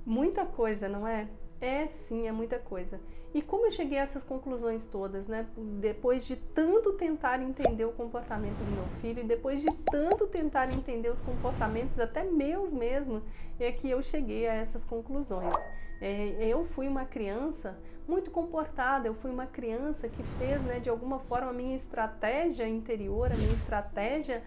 Muita coisa, não é? É sim, é muita coisa. E como eu cheguei a essas conclusões todas, né? Depois de tanto tentar entender o comportamento do meu filho, e depois de tanto tentar entender os comportamentos, até meus mesmo, é que eu cheguei a essas conclusões. Eu fui uma criança muito comportada, eu fui uma criança que fez, né, de alguma forma, a minha estratégia interior, a minha estratégia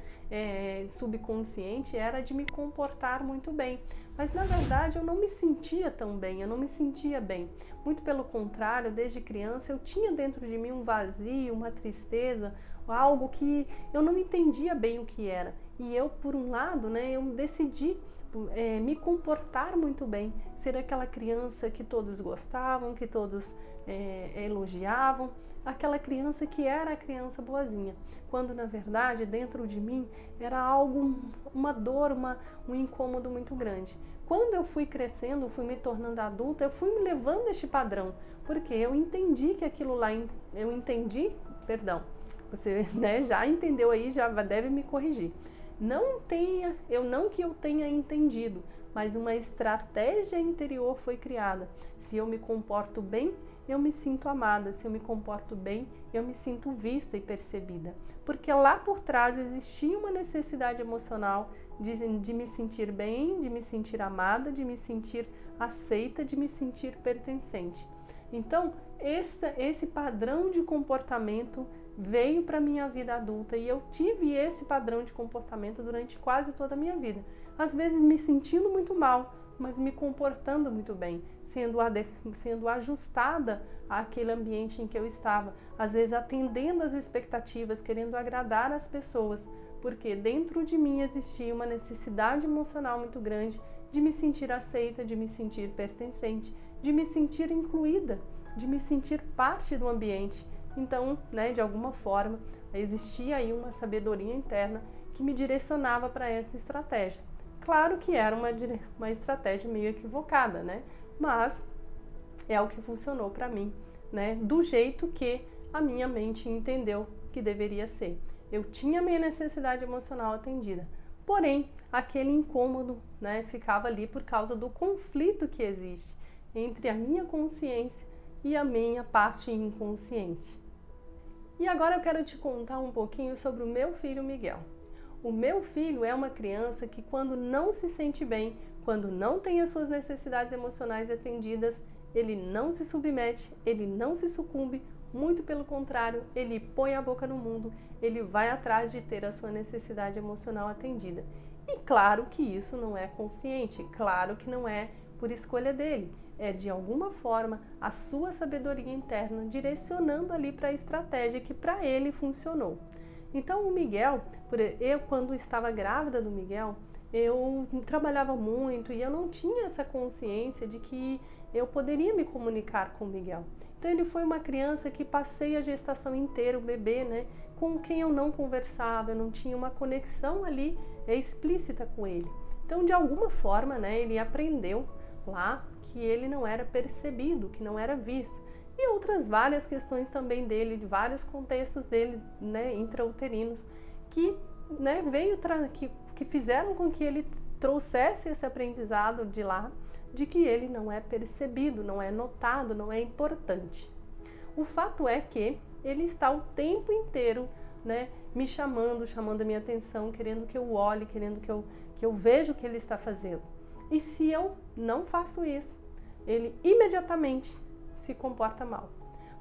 subconsciente era de me comportar muito bem. Mas na verdade eu não me sentia tão bem, eu não me sentia bem. Muito pelo contrário, desde criança eu tinha dentro de mim um vazio, uma tristeza, algo que eu não entendia bem o que era. E eu, por um lado, né, eu decidi me comportar muito bem, ser aquela criança que todos gostavam, que todos elogiavam, aquela criança que era a criança boazinha, quando na verdade dentro de mim era algo, uma dor, um incômodo muito grande. Quando eu fui crescendo, fui me tornando adulta, eu fui me levando a este padrão, porque eu entendi que aquilo lá, você, né, já entendeu aí, já deve me corrigir. Não que eu tenha entendido, mas uma estratégia interior foi criada. Se eu me comporto bem, eu me sinto amada. Se eu me comporto bem, eu me sinto vista e percebida. Porque lá por trás existia uma necessidade emocional de me sentir bem, de me sentir amada, de me sentir aceita, de me sentir pertencente. Então, esse padrão de comportamento veio para a minha vida adulta e eu tive esse padrão de comportamento durante quase toda a minha vida. Às vezes me sentindo muito mal, mas me comportando muito bem, sendo ajustada àquele ambiente em que eu estava. Às vezes atendendo às expectativas, querendo agradar as pessoas, porque dentro de mim existia uma necessidade emocional muito grande de me sentir aceita, de me sentir pertencente, de me sentir incluída, de me sentir parte do ambiente. Então, né, de alguma forma, existia aí uma sabedoria interna que me direcionava para essa estratégia. Claro que era uma estratégia meio equivocada, né? Mas é o que funcionou para mim, né? Do jeito que a minha mente entendeu que deveria ser. Eu tinha minha necessidade emocional atendida, porém, aquele incômodo, né, ficava ali por causa do conflito que existe entre a minha consciência e a minha parte inconsciente. E agora eu quero te contar um pouquinho sobre o meu filho Miguel. O meu filho é uma criança que quando não se sente bem, quando não tem as suas necessidades emocionais atendidas, ele não se submete, ele não se sucumbe, muito pelo contrário, ele põe a boca no mundo, ele vai atrás de ter a sua necessidade emocional atendida. E claro que isso não é consciente, claro que não é por escolha dele. É de alguma forma a sua sabedoria interna direcionando ali para a estratégia que para ele funcionou. Então o Miguel, eu quando estava grávida do Miguel, eu trabalhava muito e eu não tinha essa consciência de que eu poderia me comunicar com o Miguel. Então ele foi uma criança que passei a gestação inteira, o bebê, né, com quem eu não conversava, eu não tinha uma conexão ali explícita com ele. Então de alguma forma, né, ele aprendeu lá que ele não era percebido, que não era visto. E outras várias questões também dele, de vários contextos dele, né, intrauterinos, que, né, que fizeram com que ele trouxesse esse aprendizado de lá, de que ele não é percebido, não é notado, não é importante. O fato é que ele está o tempo inteiro, né, me chamando a minha atenção, querendo que eu olhe, querendo que eu veja o que ele está fazendo. E se eu não faço isso, ele imediatamente se comporta mal.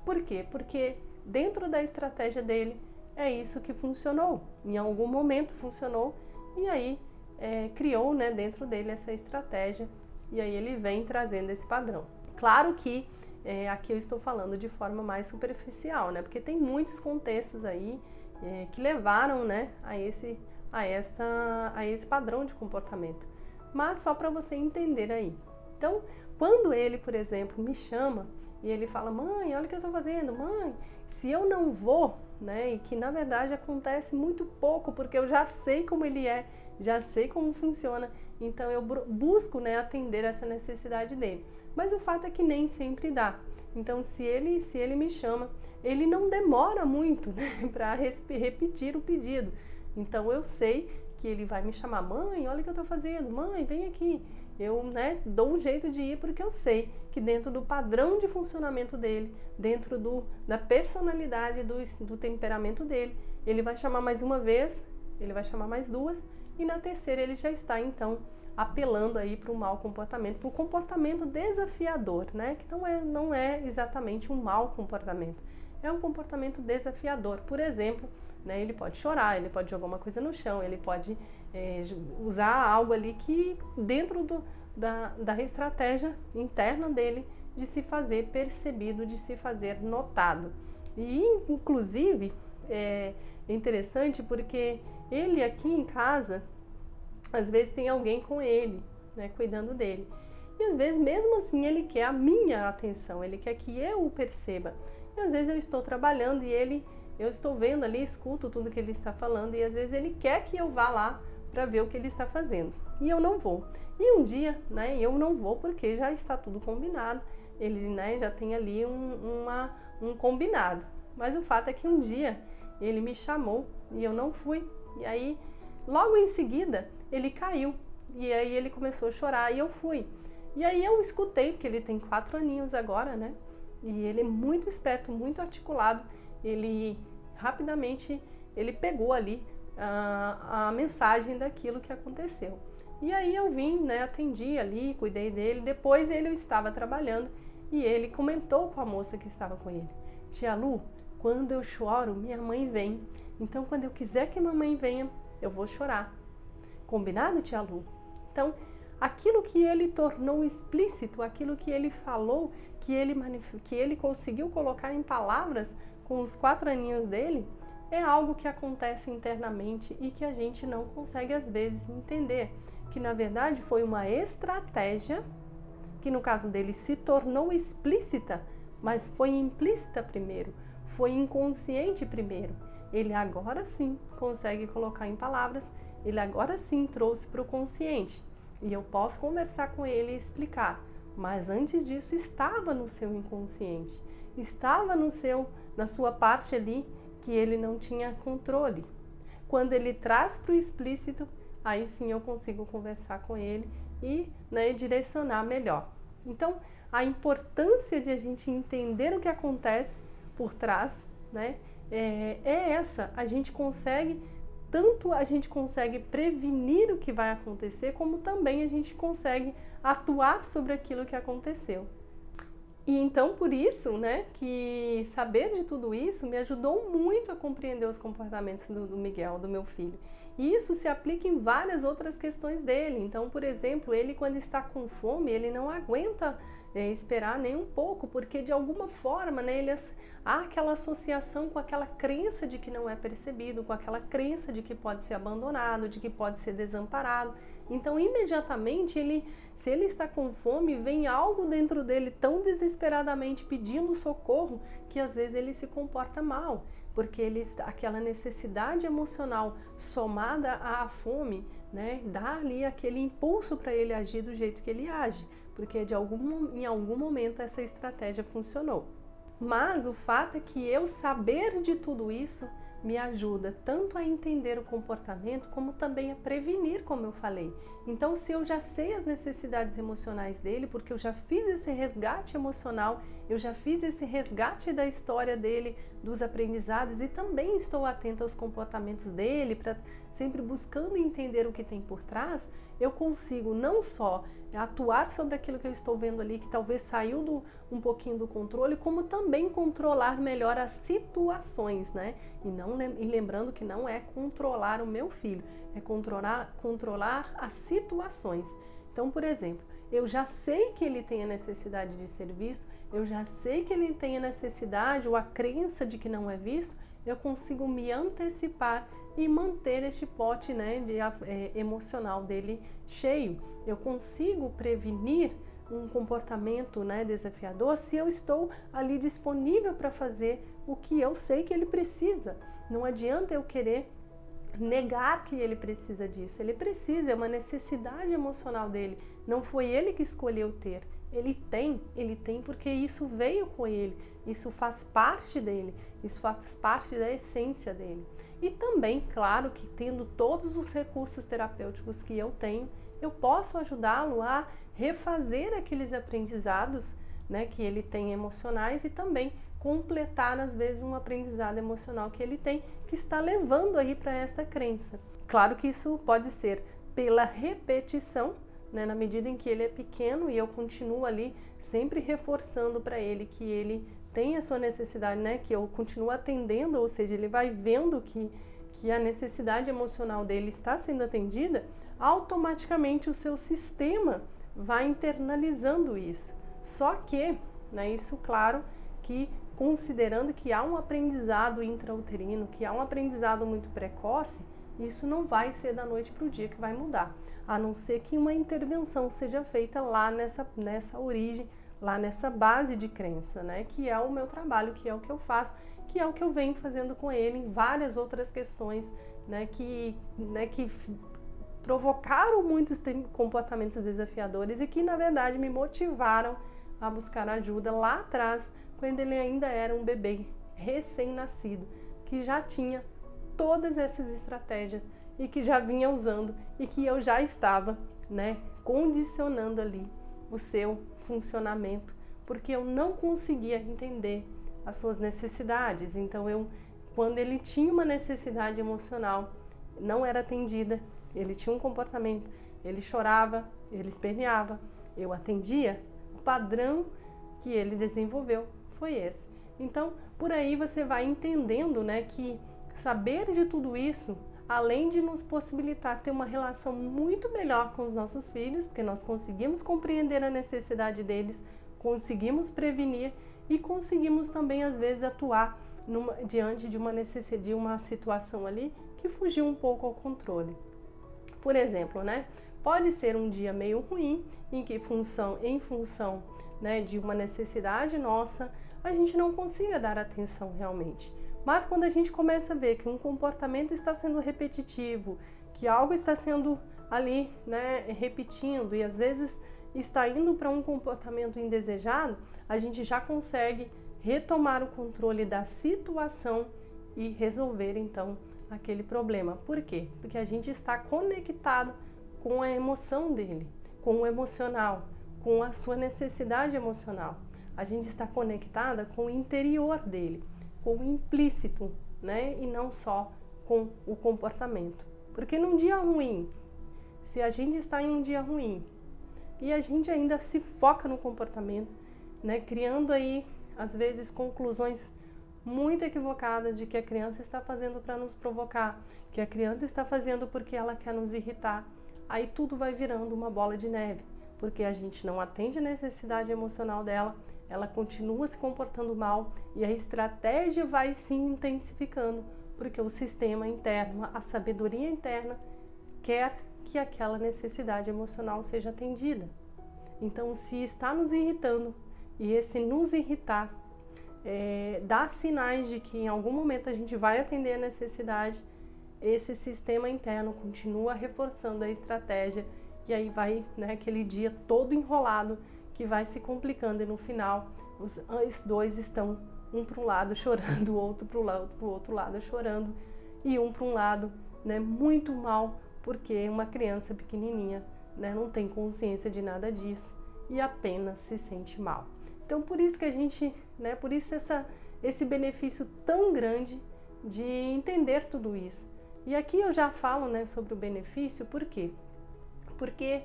Por quê? Porque dentro da estratégia dele é isso que funcionou. Em algum momento funcionou e aí criou, né, dentro dele essa estratégia e aí ele vem trazendo esse padrão. Claro que aqui eu estou falando de forma mais superficial, né? Porque tem muitos contextos aí que levaram, né, a esse padrão de comportamento. Mas só para você entender aí. Então, quando ele, por exemplo, me chama e ele fala: mãe, olha o que eu estou fazendo, mãe, se eu não vou, né, e que na verdade acontece muito pouco, porque eu já sei como ele é, já sei como funciona, então eu busco, né, atender essa necessidade dele. Mas o fato é que nem sempre dá. Então, se ele me chama, ele não demora muito, né, para repetir o pedido. Então, eu sei que ele vai me chamar: mãe, olha o que eu estou fazendo, mãe, vem aqui. eu, né, dou um jeito de ir porque eu sei que dentro do padrão de funcionamento dele, dentro da personalidade, do temperamento dele, ele vai chamar mais uma vez, ele vai chamar mais duas, e na terceira ele já está, então, apelando aí para o mau comportamento, para o comportamento desafiador, né? Que não é exatamente um mau comportamento, é um comportamento desafiador. Por exemplo, né, ele pode chorar, ele pode jogar uma coisa no chão, ele pode usar algo ali que dentro da estratégia interna dele de se fazer percebido, de se fazer notado. E, inclusive, é interessante porque ele aqui em casa, às vezes tem alguém com ele, né, cuidando dele. E às vezes, mesmo assim, ele quer a minha atenção, ele quer que eu o perceba. E às vezes eu estou trabalhando e eu estou vendo ali, escuto tudo que ele está falando, e às vezes ele quer que eu vá lá para ver o que ele está fazendo. E eu não vou. E um dia, né, eu não vou porque já está tudo combinado, ele, né, já tem ali um combinado. Mas o fato é que um dia ele me chamou e eu não fui. E aí, logo em seguida, ele caiu. E aí ele começou a chorar e eu fui. E aí eu escutei, porque ele tem 4 aninhos agora, né? E ele é muito esperto, muito articulado. Ele rapidamente ele pegou ali a mensagem daquilo que aconteceu. E aí eu vim, né, atendi ali, cuidei dele. Depois ele estava trabalhando e ele comentou com a moça que estava com ele: Tia Lu, quando eu choro, minha mãe vem. Então, quando eu quiser que a mamãe venha, eu vou chorar. Combinado, Tia Lu? Então, aquilo que ele tornou explícito, aquilo que ele falou, que ele conseguiu colocar em palavras com os 4 aninhos dele, é algo que acontece internamente e que a gente não consegue, às vezes, entender. Que, na verdade, foi uma estratégia que, no caso dele, se tornou explícita, mas foi implícita primeiro, foi inconsciente primeiro. Ele agora sim consegue colocar em palavras, ele agora sim trouxe para o consciente. E eu posso conversar com ele e explicar, mas antes disso estava no seu inconsciente, estava na sua parte ali que ele não tinha controle. Quando ele traz para o explícito, aí sim eu consigo conversar com ele e, né, direcionar melhor. Então, a importância de a gente entender o que acontece por trás, né, é essa. A gente consegue prevenir o que vai acontecer, como também a gente consegue atuar sobre aquilo que aconteceu. E então, por isso, né, que saber de tudo isso me ajudou muito a compreender os comportamentos do Miguel, do meu filho. E isso se aplica em várias outras questões dele. Então, por exemplo, ele quando está com fome, ele não aguenta esperar nem um pouco, porque de alguma forma, né, há aquela associação com aquela crença de que não é percebido, com aquela crença de que pode ser abandonado, de que pode ser desamparado. Então, imediatamente, se ele está com fome, vem algo dentro dele tão desesperadamente pedindo socorro que às vezes ele se comporta mal, porque aquela necessidade emocional somada à fome, né, dá ali aquele impulso para ele agir do jeito que ele age, porque em algum momento essa estratégia funcionou. Mas o fato é que eu saber de tudo isso me ajuda tanto a entender o comportamento como também a prevenir, como eu falei. Então, se eu já sei as necessidades emocionais dele, porque eu já fiz esse resgate emocional, eu já fiz esse resgate da história dele, dos aprendizados, e também estou atenta aos comportamentos dele, sempre buscando entender o que tem por trás, eu consigo não só atuar sobre aquilo que eu estou vendo ali, que talvez saiu um pouquinho do controle, como também controlar melhor as situações, né? E lembrando que não é controlar o meu filho, é controlar as situações. Então, por exemplo, eu já sei que ele tem a necessidade de ser visto, eu já sei que ele tem a necessidade ou a crença de que não é visto, eu consigo me antecipar e manter este pote, né, emocional dele cheio. Eu consigo prevenir um comportamento, né, desafiador se eu estou ali disponível para fazer o que eu sei que ele precisa. Não adianta eu querer negar que ele precisa disso. Ele precisa, é uma necessidade emocional dele. Não foi ele que escolheu ter. Ele tem porque isso veio com ele. Isso faz parte dele. Isso faz parte da essência dele. E também, claro, que tendo todos os recursos terapêuticos que eu tenho, eu posso ajudá-lo a refazer aqueles aprendizados, né, que ele tem emocionais e também completar às vezes um aprendizado emocional que ele tem, que está levando aí para esta crença. Claro que isso pode ser pela repetição, né, na medida em que ele é pequeno e eu continuo ali sempre reforçando para ele que ele tem a sua necessidade, né, que eu continuo atendendo, ou seja, ele vai vendo que a necessidade emocional dele está sendo atendida, automaticamente o seu sistema vai internalizando isso. Só que, né, isso claro que considerando que há um aprendizado intrauterino, que há um aprendizado muito precoce, isso não vai ser da noite para o dia que vai mudar, a não ser que uma intervenção seja feita lá nessa origem, lá nessa base de crença, né? Que é o meu trabalho, que é o que eu faço, que é o que eu venho fazendo com ele em várias outras questões, né? Que provocaram muitos comportamentos desafiadores e que, na verdade, me motivaram a buscar ajuda lá atrás, quando ele ainda era um bebê recém-nascido, que já tinha todas essas estratégias e que já vinha usando e que eu já estava, né, condicionando ali o seu funcionamento, porque eu não conseguia entender as suas necessidades. Então quando ele tinha uma necessidade emocional, não era atendida, ele tinha um comportamento, ele chorava, ele esperneava, eu atendia, o padrão que ele desenvolveu foi esse. Então, por aí você vai entendendo, né, que saber de tudo isso, além de nos possibilitar ter uma relação muito melhor com os nossos filhos, porque nós conseguimos compreender a necessidade deles, conseguimos prevenir e conseguimos também, às vezes, atuar diante de uma necessidade, de uma situação ali que fugiu um pouco ao controle. Por exemplo, né, pode ser um dia meio ruim, em função, né, de uma necessidade nossa, a gente não consiga dar atenção realmente. Mas quando a gente começa a ver que um comportamento está sendo repetitivo, que algo está sendo ali, né, repetindo e às vezes está indo para um comportamento indesejado, a gente já consegue retomar o controle da situação e resolver então aquele problema. Por quê? Porque a gente está conectado com a emoção dele, com o emocional, com a sua necessidade emocional. A gente está conectada com o interior dele, com o implícito, né? E não só com o comportamento. Porque num dia ruim, se a gente está em um dia ruim e a gente ainda se foca no comportamento, né? Criando aí, às vezes, conclusões muito equivocadas de que a criança está fazendo para nos provocar, que a criança está fazendo porque ela quer nos irritar, aí tudo vai virando uma bola de neve, porque a gente não atende a necessidade emocional dela, ela continua se comportando mal e a estratégia vai se intensificando, porque o sistema interno, a sabedoria interna, quer que aquela necessidade emocional seja atendida. Então, se está nos irritando e esse nos irritar dá sinais de que em algum momento a gente vai atender a necessidade, esse sistema interno continua reforçando a estratégia e aí vai, né, aquele dia todo enrolado que vai se complicando e no final os dois estão um para um lado chorando, o outro para o outro lado chorando e um para um lado, né, muito mal porque uma criança pequenininha, né, não tem consciência de nada disso e apenas se sente mal. Então por isso que a gente, né, por isso esse benefício tão grande de entender tudo isso. E aqui eu já falo, né, sobre o benefício, por quê? Porque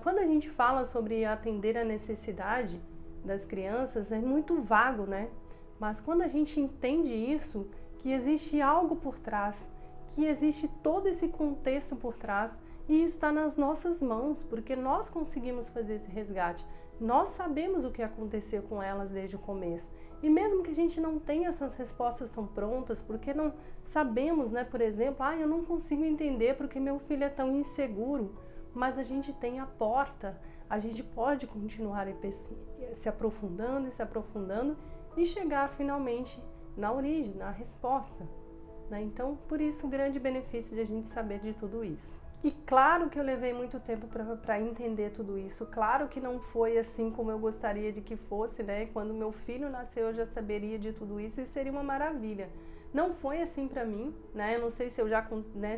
quando a gente fala sobre atender a necessidade das crianças, é muito vago, né? Mas quando a gente entende isso, que existe algo por trás, que existe todo esse contexto por trás e está nas nossas mãos, porque nós conseguimos fazer esse resgate. Nós sabemos o que aconteceu com elas desde o começo. E mesmo que a gente não tenha essas respostas tão prontas, porque não sabemos, né, por exemplo, eu não consigo entender porque meu filho é tão inseguro, mas a gente tem a porta, a gente pode continuar se aprofundando e chegar finalmente na origem, na resposta, né? Então, por isso o grande benefício de a gente saber de tudo isso. E claro que eu levei muito tempo para entender tudo isso, claro que não foi assim como eu gostaria de que fosse, né? Quando meu filho nasceu eu já saberia de tudo isso e seria uma maravilha. Não foi assim para mim, né? Eu não sei se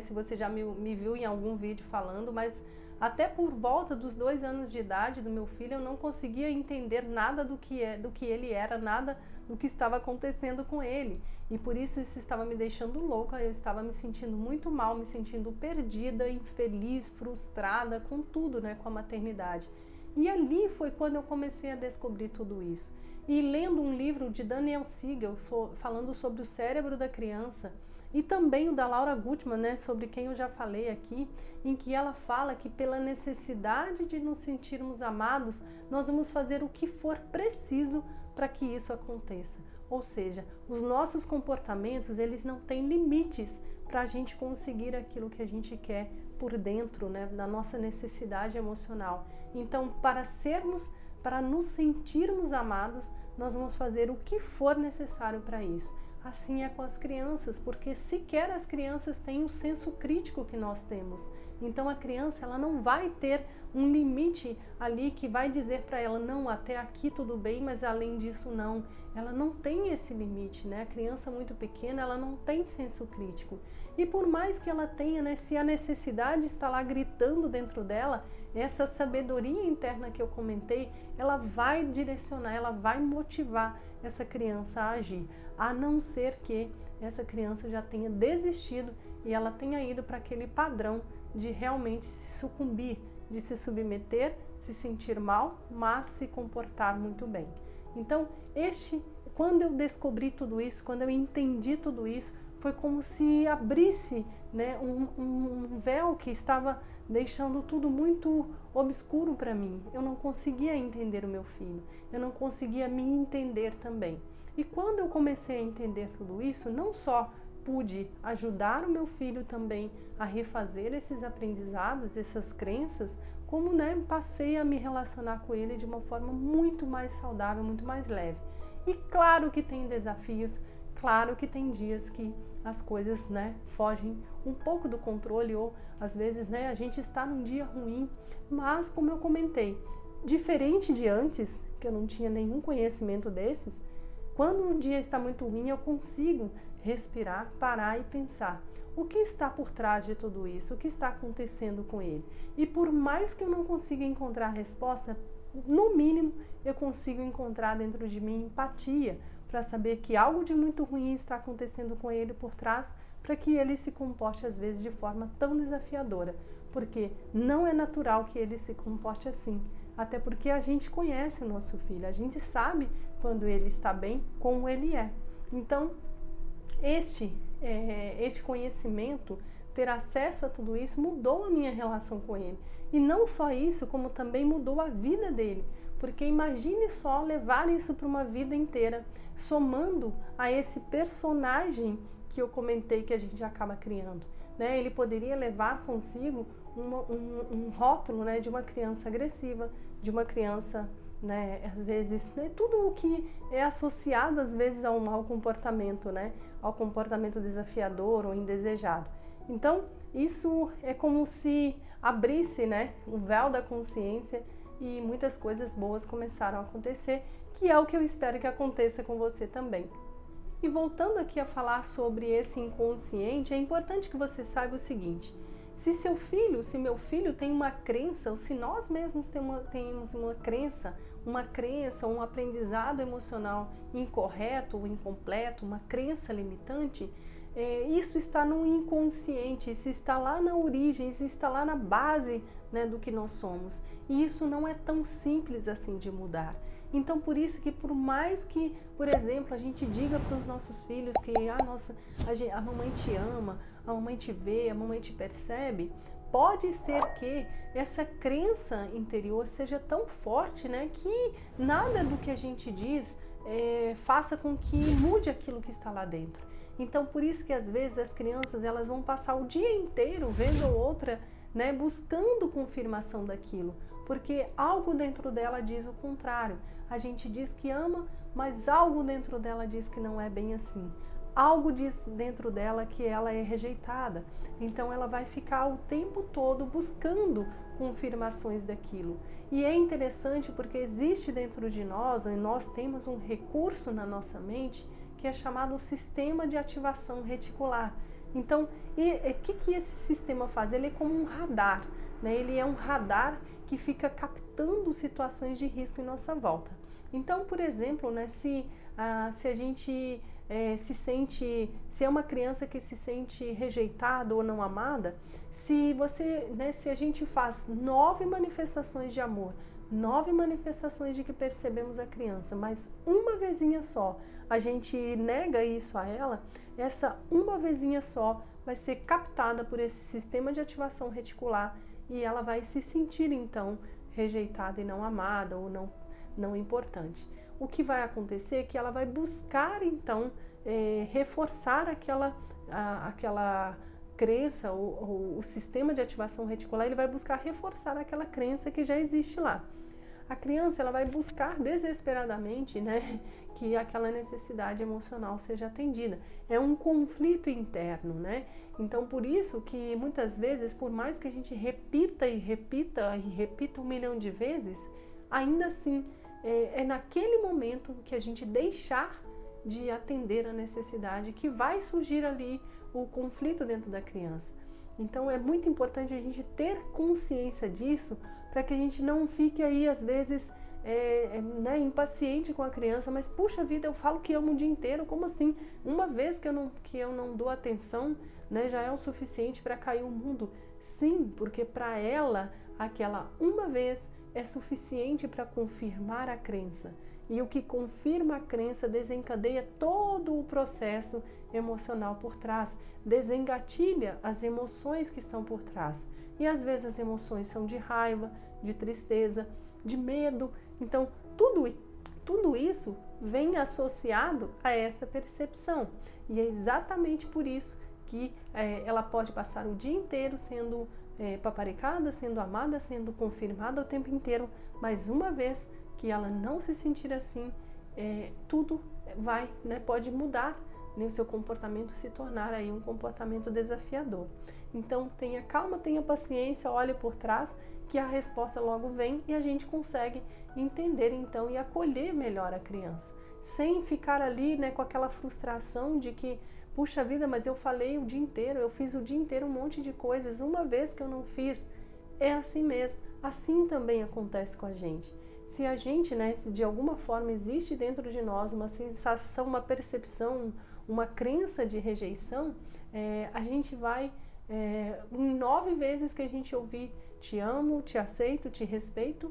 se você já me viu em algum vídeo falando, mas Até por volta dos 2 anos de idade do meu filho, eu não conseguia entender nada do que ele era, nada do que estava acontecendo com ele. E por isso estava me deixando louca, eu estava me sentindo muito mal, me sentindo perdida, infeliz, frustrada com tudo, né, com a maternidade. E ali foi quando eu comecei a descobrir tudo isso. E lendo um livro de Daniel Siegel, falando sobre o cérebro da criança, e também o da Laura Gutman, né, sobre quem eu já falei aqui, em que ela fala que pela necessidade de nos sentirmos amados, nós vamos fazer o que for preciso para que isso aconteça. Ou seja, os nossos comportamentos, eles não têm limites para a gente conseguir aquilo que a gente quer por dentro, né, da nossa necessidade emocional. Então, para nos sentirmos amados, nós vamos fazer o que for necessário para isso. Assim é com as crianças, porque sequer as crianças têm o senso crítico que nós temos. Então a criança, ela não vai ter um limite ali que vai dizer para ela, não, até aqui tudo bem, mas além disso não. Ela não tem esse limite, né? A criança muito pequena, ela não tem senso crítico. E por mais que ela tenha, né, se a necessidade está lá gritando dentro dela, essa sabedoria interna que eu comentei, ela vai direcionar, ela vai motivar essa criança a agir, a não ser que essa criança já tenha desistido e ela tenha ido para aquele padrão de realmente se sucumbir, de se submeter, se sentir mal, mas se comportar muito bem. Então, quando eu descobri tudo isso, quando eu entendi tudo isso, foi como se abrisse, né, um véu que estava deixando tudo muito obscuro para mim. Eu não conseguia entender o meu filho, eu não conseguia me entender também. E quando eu comecei a entender tudo isso, não só pude ajudar o meu filho também a refazer esses aprendizados, essas crenças, como, né, passei a me relacionar com ele de uma forma muito mais saudável, muito mais leve. E claro que tem desafios, claro que tem dias que as coisas, né, fogem um pouco do controle, ou às vezes, né, a gente está num dia ruim, mas como eu comentei, diferente de antes, que eu não tinha nenhum conhecimento desses, quando um dia está muito ruim, eu consigo respirar, parar e pensar, o que está por trás de tudo isso? O que está acontecendo com ele? E por mais que eu não consiga encontrar a resposta, no mínimo eu consigo encontrar dentro de mim empatia, para saber que algo de muito ruim está acontecendo com ele por trás, para que ele se comporte às vezes de forma tão desafiadora, porque não é natural que ele se comporte assim, até porque a gente conhece o nosso filho, a gente sabe quando ele está bem, como ele é. Então, este conhecimento, ter acesso a tudo isso, mudou a minha relação com ele. E não só isso, como também mudou a vida dele. Porque imagine só levar isso para uma vida inteira, somando a esse personagem que eu comentei que a gente acaba criando. Né? Ele poderia levar consigo um rótulo, né, de uma criança agressiva, de uma criança, né, às vezes, né, tudo o que é associado às vezes ao mau comportamento, né, ao comportamento desafiador ou indesejado. Então, isso é como se abrisse, né, o véu da consciência e muitas coisas boas começaram a acontecer, que é o que eu espero que aconteça com você também. E voltando aqui a falar sobre esse inconsciente, é importante que você saiba o seguinte: se meu filho tem uma crença, ou se nós mesmos temos uma crença, um aprendizado emocional incorreto ou incompleto, uma crença limitante, isso está no inconsciente, isso está lá na origem, isso está lá na base, né, do que nós somos. E isso não é tão simples assim de mudar. Então, por isso que por mais que, por exemplo, a gente diga para os nossos filhos que a mamãe te ama, a mamãe te vê, a mamãe te percebe, pode ser que essa crença interior seja tão forte, né, que nada do que a gente diz faça com que mude aquilo que está lá dentro. Então, por isso que às vezes as crianças, elas vão passar o dia inteiro, vez ou outra, né, buscando confirmação daquilo, porque algo dentro dela diz o contrário. A gente diz que ama, mas algo dentro dela diz que não é bem assim. Algo diz dentro dela que ela é rejeitada. Então ela vai ficar o tempo todo buscando confirmações daquilo. E é interessante porque existe dentro de nós, e nós temos um recurso na nossa mente que é chamado sistema de ativação reticular. Então, o que esse sistema faz? Ele é como um radar, né? Ele é um radar que fica captando situações de risco em nossa volta. Então, por exemplo, né, se a gente se é uma criança que se sente rejeitada ou não amada, se a gente faz 9 manifestações de amor, 9 manifestações de que percebemos a criança, mas uma vezinha só a gente nega isso a ela, essa uma vezinha só vai ser captada por esse sistema de ativação reticular e ela vai se sentir então rejeitada e não amada ou não importante. O que vai acontecer é que ela vai buscar então reforçar aquela crença, ou o sistema de ativação reticular, ele vai buscar reforçar aquela crença que já existe lá. A criança, ela vai buscar desesperadamente, né, que aquela necessidade emocional seja atendida. É um conflito interno, né? Então, por isso que muitas vezes, por mais que a gente repita e repita e repita 1 milhão de vezes, ainda assim, é naquele momento que a gente deixar de atender a necessidade que vai surgir ali o conflito dentro da criança. Então é muito importante a gente ter consciência disso para que a gente não fique aí às vezes impaciente com a criança, mas puxa vida, eu falo que amo o dia inteiro, como assim? Uma vez que eu não dou atenção, né, já é o suficiente para cair o mundo? Sim, porque para ela aquela uma vez é suficiente para confirmar a crença. E o que confirma a crença desencadeia todo o processo emocional por trás, desengatilha as emoções que estão por trás. E às vezes as emoções são de raiva, de tristeza, de medo. Então, tudo isso vem associado a essa percepção. E é exatamente por isso que ela pode passar o dia inteiro sendo paparicada, sendo amada, sendo confirmada o tempo inteiro, mas uma vez que ela não se sentir assim, tudo pode mudar, né, o seu comportamento se tornar aí um comportamento desafiador. Então tenha calma, tenha paciência, olhe por trás que a resposta logo vem e a gente consegue entender então e acolher melhor a criança, sem ficar ali, né, com aquela frustração de que puxa vida, mas eu falei o dia inteiro, eu fiz o dia inteiro um monte de coisas, uma vez que eu não fiz. É assim mesmo, assim também acontece com a gente. Se a gente, né, se de alguma forma existe dentro de nós uma sensação, uma percepção, uma crença de rejeição, a gente vai, em 9 vezes que a gente ouvir te amo, te aceito, te respeito,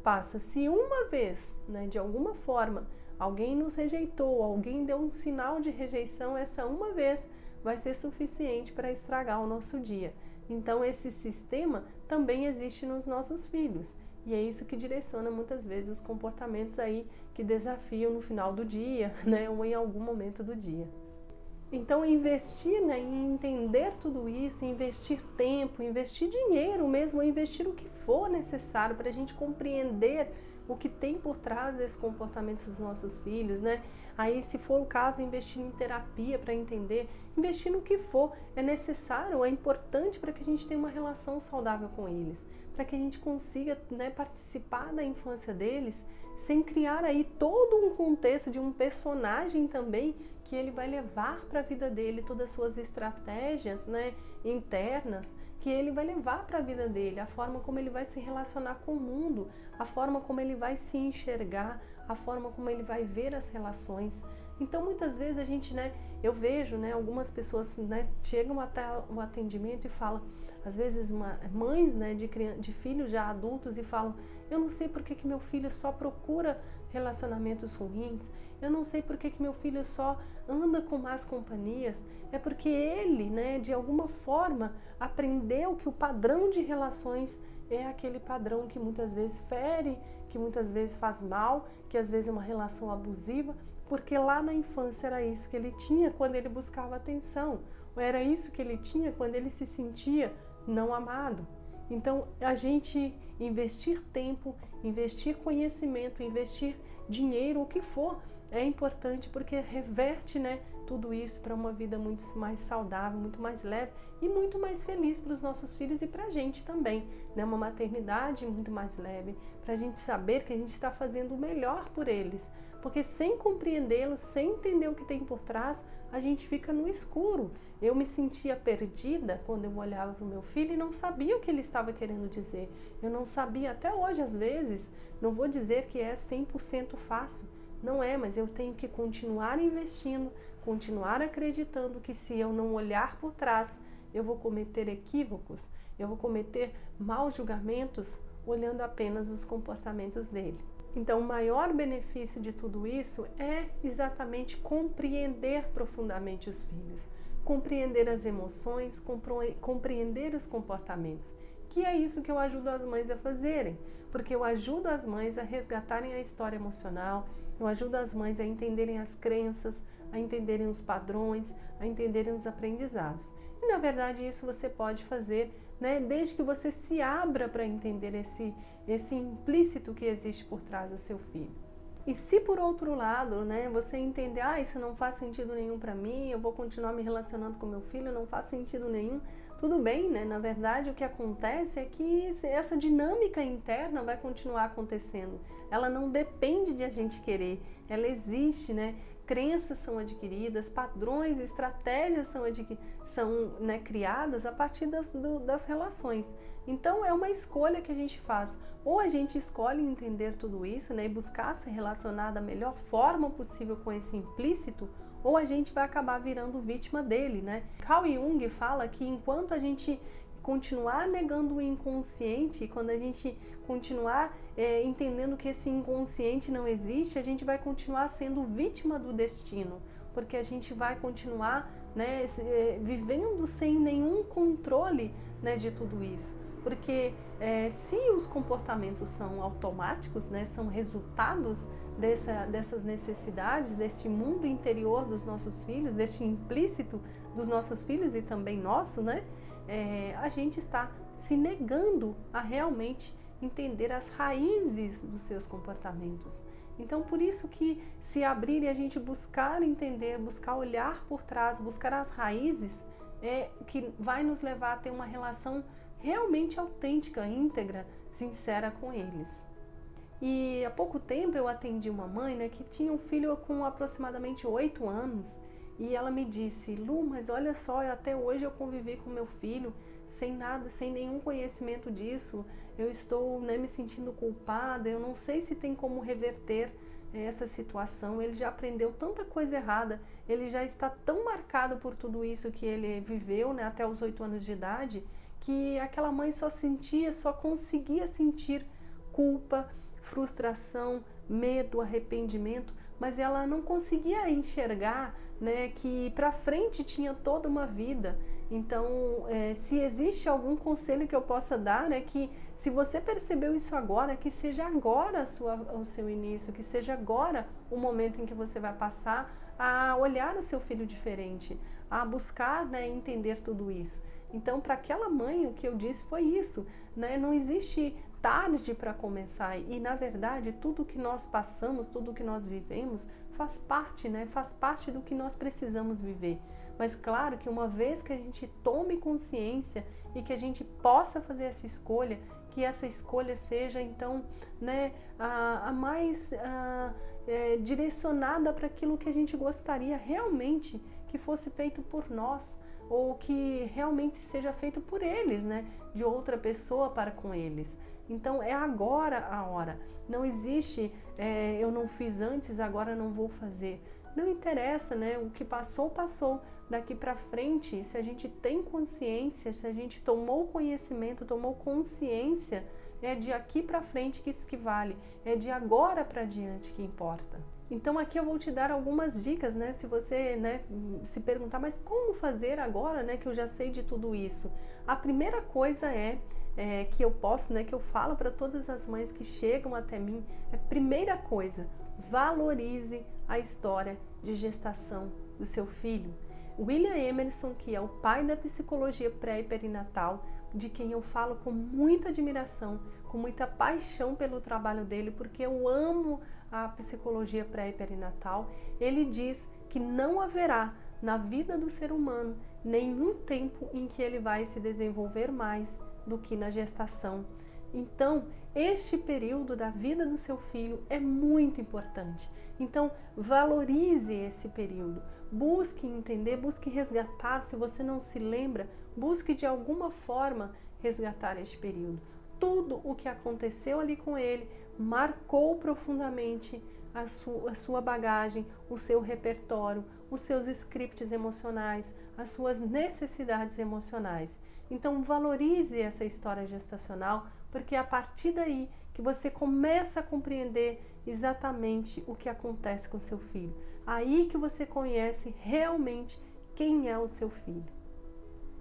passa. Se uma vez, né, de alguma forma, alguém nos rejeitou, alguém deu um sinal de rejeição, essa uma vez vai ser suficiente para estragar o nosso dia. Então esse sistema também existe nos nossos filhos. E é isso que direciona muitas vezes os comportamentos aí que desafiam no final do dia, né, ou em algum momento do dia. Então investir, né, em entender tudo isso, investir tempo, investir dinheiro mesmo, investir o que for necessário para a gente compreender o que tem por trás desses comportamentos dos nossos filhos, né? Aí, se for o caso, investir em terapia para entender, investir no que for, é necessário, é importante para que a gente tenha uma relação saudável com eles, para que a gente consiga, né, participar da infância deles, sem criar aí todo um contexto de um personagem também que ele vai levar para a vida dele, todas as suas estratégias, né, internas, que ele vai levar para a vida dele, a forma como ele vai se relacionar com o mundo, a forma como ele vai se enxergar, a forma como ele vai ver as relações. Então, muitas vezes a gente, né, eu vejo, né, algumas pessoas, né, chegam até o atendimento e falam, às vezes mães, né, de filhos já adultos e falam, eu não sei por que meu filho só procura relacionamentos ruins, eu não sei por que meu filho só anda com más companhias, é porque ele, né, de alguma forma aprendeu que o padrão de relações é aquele padrão que muitas vezes fere, que muitas vezes faz mal, que às vezes é uma relação abusiva, porque lá na infância era isso que ele tinha quando ele buscava atenção, ou era isso que ele tinha quando ele se sentia não amado. Então, a gente investir tempo, investir conhecimento, investir dinheiro, o que for, é importante porque reverte, né, tudo isso para uma vida muito mais saudável, muito mais leve e muito mais feliz para os nossos filhos e para a gente também, né? Uma maternidade muito mais leve, para a gente saber que a gente está fazendo o melhor por eles, porque sem compreendê-los, sem entender o que tem por trás, a gente fica no escuro Eu me sentia perdida quando eu olhava para o meu filho e não sabia o que ele estava querendo dizer. Eu não sabia, até hoje às vezes, não vou dizer que é 100% fácil, não é, mas eu tenho que continuar investindo, continuar acreditando que se eu não olhar por trás, eu vou cometer equívocos, eu vou cometer maus julgamentos olhando apenas os comportamentos dele. Então, o maior benefício de tudo isso é exatamente compreender profundamente os filhos, compreender as emoções, compreender os comportamentos, que é isso que eu ajudo as mães a fazerem, porque eu ajudo as mães a resgatarem a história emocional, eu ajudo as mães a entenderem as crenças, a entenderem os padrões, a entenderem os aprendizados. E, na verdade, isso você pode fazer, né, desde que você se abra para entender esse implícito que existe por trás do seu filho. E se por outro lado, né, você entender, isso não faz sentido nenhum para mim, eu vou continuar me relacionando com meu filho, não faz sentido nenhum, tudo bem, né? Na verdade, o que acontece é que essa dinâmica interna vai continuar acontecendo. Ela não depende de a gente querer, ela existe, né? Crenças são adquiridas, padrões, estratégias são né, criadas a partir das relações. Então, é uma escolha que a gente faz. Ou a gente escolhe entender tudo isso, né, e buscar se relacionar da melhor forma possível com esse implícito, ou a gente vai acabar virando vítima dele, né? Carl Jung fala que enquanto a gente continuar negando o inconsciente, quando a gente continuar entendendo que esse inconsciente não existe, a gente vai continuar sendo vítima do destino, porque a gente vai continuar, né, vivendo sem nenhum controle, né, de tudo isso. Porque se os comportamentos são automáticos, né, são resultados dessas necessidades, deste mundo interior dos nossos filhos, deste implícito dos nossos filhos e também nosso, né, a gente está se negando a realmente entender as raízes dos seus comportamentos. Então, por isso que se abrir e a gente buscar entender, buscar olhar por trás, buscar as raízes, é o que vai nos levar a ter uma relação realmente autêntica, íntegra, sincera com eles. E há pouco tempo eu atendi uma mãe, né, que tinha um filho com aproximadamente 8 anos e ela me disse: Lu, mas olha só, até hoje eu convivi com meu filho sem nada, sem nenhum conhecimento disso, eu estou, né, me sentindo culpada, eu não sei se tem como reverter essa situação, ele já aprendeu tanta coisa errada, ele já está tão marcado por tudo isso que ele viveu, né, até os 8 anos de idade, que aquela mãe só conseguia sentir culpa, frustração, medo, arrependimento, mas ela não conseguia enxergar, né, que para frente tinha toda uma vida. Então, se existe algum conselho que eu possa dar, é que se você percebeu isso agora, que seja agora o seu início, que seja agora o momento em que você vai passar a olhar o seu filho diferente, a buscar, né, entender tudo isso. Então, para aquela mãe, o que eu disse foi isso, né? Não existe tarde para começar e, na verdade, tudo que nós passamos, tudo que nós vivemos faz parte, né? Faz parte do que nós precisamos viver. Mas, claro que uma vez que a gente tome consciência e que a gente possa fazer essa escolha, que essa escolha seja, então, né, a mais direcionada para aquilo que a gente gostaria realmente que fosse feito por nós, ou que realmente seja feito por eles, né, de outra pessoa para com eles. Então é agora a hora. Não existe, eu não fiz antes, agora não vou fazer. Não interessa, né? O que passou, passou. Daqui para frente, se a gente tem consciência, se a gente tomou conhecimento, tomou consciência, é de aqui para frente que isso que vale. É de agora para diante que importa. Então aqui eu vou te dar algumas dicas, né? Se você, né, se perguntar, mas como fazer agora, né, que eu já sei de tudo isso? A primeira coisa que eu posso, né, que eu falo para todas as mães que chegam até mim, primeira coisa, valorize a história de gestação do seu filho. William Emerson, que é o pai da psicologia pré e perinatal, de quem eu falo com muita admiração, com muita paixão pelo trabalho dele, porque eu amo a psicologia pré e perinatal, ele diz que não haverá na vida do ser humano nenhum tempo em que ele vai se desenvolver mais do que na gestação. Então, este período da vida do seu filho é muito importante. Então, valorize esse período, busque entender, busque resgatar. Se você não se lembra, busque de alguma forma resgatar este período. Tudo o que aconteceu ali com ele marcou profundamente a sua bagagem, o seu repertório, os seus scripts emocionais, as suas necessidades emocionais. Então valorize essa história gestacional, porque é a partir daí que você começa a compreender exatamente o que acontece com seu filho. Aí que você conhece realmente quem é o seu filho.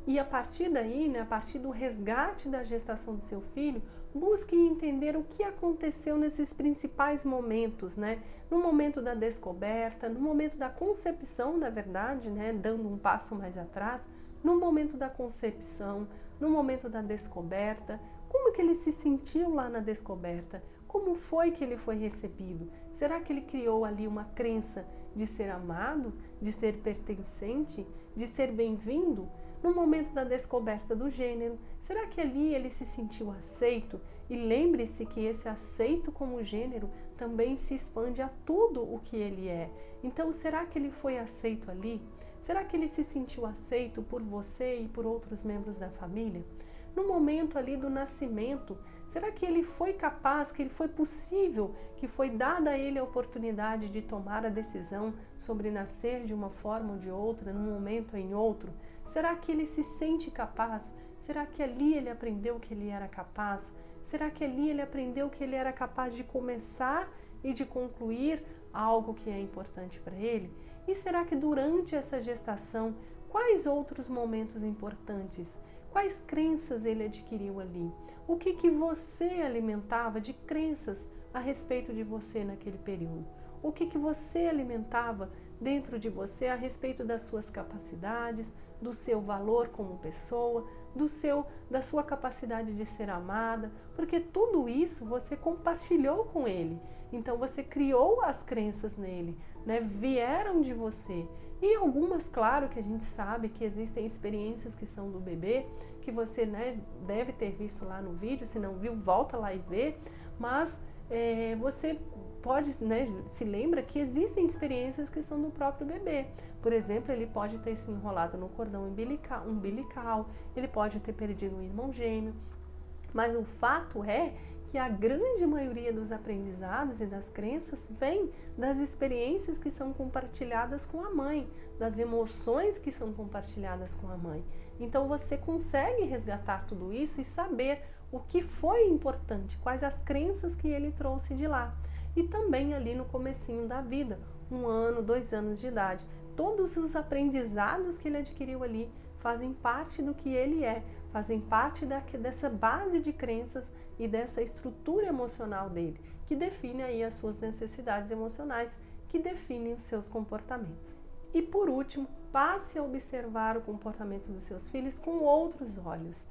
E a partir daí, né, a partir do resgate da gestação do seu filho, busque entender o que aconteceu nesses principais momentos, né? No momento da descoberta, no momento da concepção, na verdade, né, dando um passo mais atrás, no momento da concepção, no momento da descoberta, como que ele se sentiu lá na descoberta? Como foi que ele foi recebido? Será que ele criou ali uma crença de ser amado, de ser pertencente, de ser bem-vindo? No momento da descoberta do gênero, será que ali ele se sentiu aceito? E lembre-se que esse aceito como gênero também se expande a tudo o que ele é. Então, será que ele foi aceito ali? Será que ele se sentiu aceito por você e por outros membros da família? No momento ali do nascimento, será que ele foi capaz, que ele foi possível, que foi dada a ele a oportunidade de tomar a decisão sobre nascer de uma forma ou de outra, num momento ou em outro? Será que ele se sente capaz? Será que ali ele aprendeu que ele era capaz? Será que ali ele aprendeu que ele era capaz de começar e de concluir algo que é importante para ele? E será que durante essa gestação, quais outros momentos importantes? Quais crenças ele adquiriu ali? O que você alimentava de crenças a respeito de você naquele período? O que você alimentava dentro de você a respeito das suas capacidades, do seu valor como pessoa, da sua capacidade de ser amada, porque tudo isso você compartilhou com ele. Então você criou as crenças nele, né? Vieram de você. E algumas, claro, que a gente sabe que existem experiências que são do bebê, que você, né, deve ter visto lá no vídeo, se não viu, volta lá e vê, mas você pode, né, se lembra que existem experiências que são do próprio bebê. Por exemplo, ele pode ter se enrolado no cordão umbilical, ele pode ter perdido um irmão gêmeo, mas o fato é que a grande maioria dos aprendizados e das crenças vem das experiências que são compartilhadas com a mãe, das emoções que são compartilhadas com a mãe. Então você consegue resgatar tudo isso e saber o que foi importante, quais as crenças que ele trouxe de lá. E também ali no comecinho da vida, 1 ano, 2 anos de idade, todos os aprendizados que ele adquiriu ali fazem parte do que ele é, fazem parte dessa base de crenças e dessa estrutura emocional dele, que define aí as suas necessidades emocionais, que definem os seus comportamentos. E por último, passe a observar o comportamento dos seus filhos com outros olhos,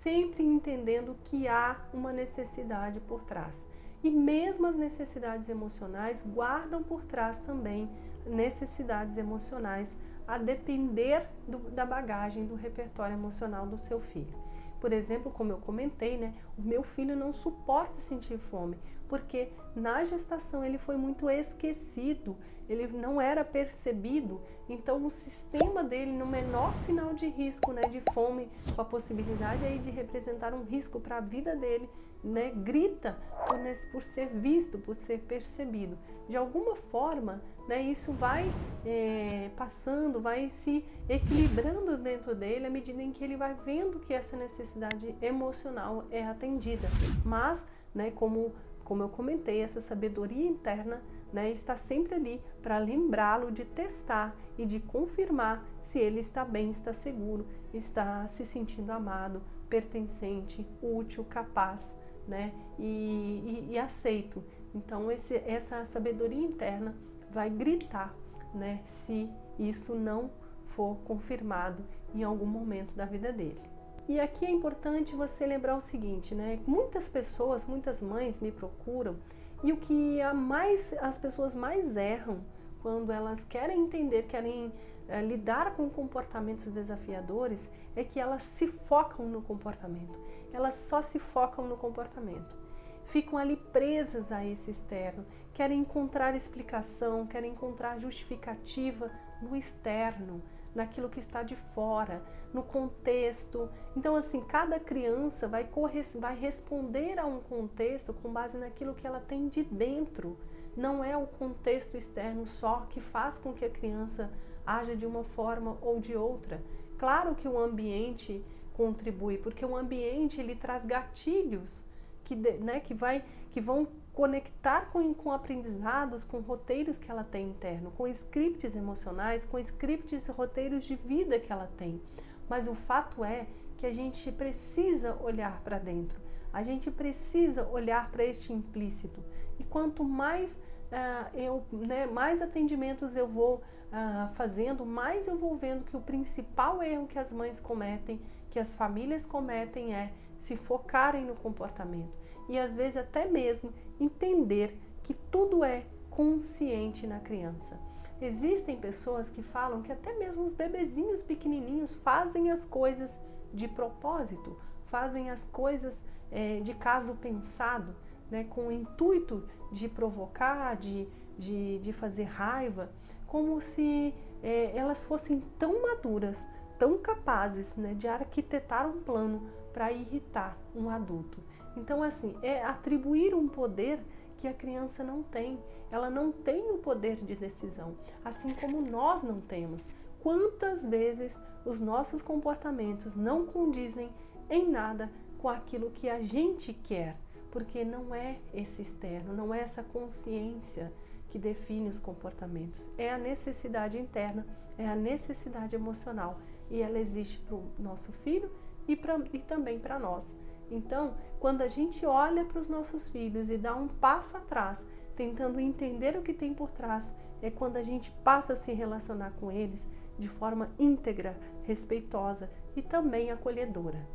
sempre entendendo que há uma necessidade por trás. E mesmo as necessidades emocionais guardam por trás também necessidades emocionais, a depender da bagagem, do repertório emocional do seu filho. Por exemplo, como eu comentei, né, o meu filho não suporta sentir fome, porque na gestação ele foi muito esquecido, ele não era percebido, então o sistema dele, no menor sinal de risco, né, de fome, com a possibilidade aí de representar um risco para a vida dele, né, grita por ser visto, por ser percebido. De alguma forma, né, isso vai passando, vai se equilibrando dentro dele à medida em que ele vai vendo que essa necessidade emocional é atendida. Mas, né, como eu comentei, essa sabedoria interna, né, está sempre ali para lembrá-lo de testar e de confirmar se ele está bem, está seguro, está se sentindo amado, pertencente, útil, capaz, né, e aceito. Então essa sabedoria interna vai gritar, né, se isso não for confirmado em algum momento da vida dele. E aqui é importante você lembrar o seguinte, né, muitas pessoas, muitas mães me procuram e o que as pessoas mais erram quando elas querem entender, querem lidar com comportamentos desafiadores, é que elas se focam no comportamento. Elas só se focam no comportamento. Ficam ali presas a esse externo, querem encontrar explicação, querem encontrar justificativa no externo, naquilo que está de fora, no contexto. Então, assim, cada criança vai responder a um contexto com base naquilo que ela tem de dentro. Não é o contexto externo só que faz com que a criança haja de uma forma ou de outra. Claro que o ambiente contribui, porque o ambiente ele traz gatilhos que vão conectar com aprendizados, com roteiros que ela tem interno, com scripts emocionais, com scripts, roteiros de vida que ela tem. Mas o fato é que a gente precisa olhar para dentro, a gente precisa olhar para este implícito. E quanto mais mais atendimentos eu vou fazendo, mais eu vou vendo que o principal erro que as mães cometem, que as famílias cometem, é se focarem no comportamento. E às vezes até mesmo entender que tudo é consciente na criança. Existem pessoas que falam que até mesmo os bebezinhos pequenininhos fazem as coisas de propósito, fazem as coisas de caso pensado, né, com o intuito de provocar, de fazer raiva, como se elas fossem tão maduras, tão capazes, né, de arquitetar um plano para irritar um adulto. Então, assim, é atribuir um poder que a criança não tem. Ela não tem o poder de decisão, assim como nós não temos. Quantas vezes os nossos comportamentos não condizem em nada com aquilo que a gente quer? Porque não é esse externo, não é essa consciência que define os comportamentos. É a necessidade interna, é a necessidade emocional. E ela existe para o nosso filho e também para nós. Então, quando a gente olha para os nossos filhos e dá um passo atrás, tentando entender o que tem por trás, é quando a gente passa a se relacionar com eles de forma íntegra, respeitosa e também acolhedora.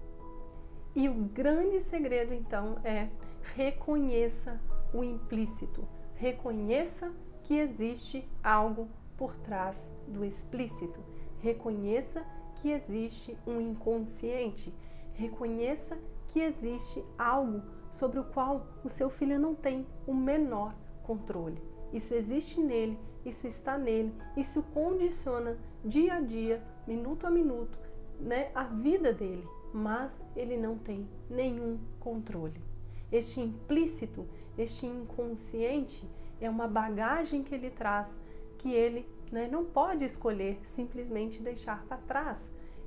E o grande segredo, então, é reconheça o implícito. Reconheça que existe algo por trás do explícito. Reconheça que existe um inconsciente. Reconheça que existe algo sobre o qual o seu filho não tem o menor controle. Isso existe nele, isso está nele, isso condiciona dia a dia, minuto a minuto, né, a vida dele, mas ele não tem nenhum controle. Este implícito, este inconsciente é uma bagagem que ele traz, que ele, né, não pode escolher simplesmente deixar para trás.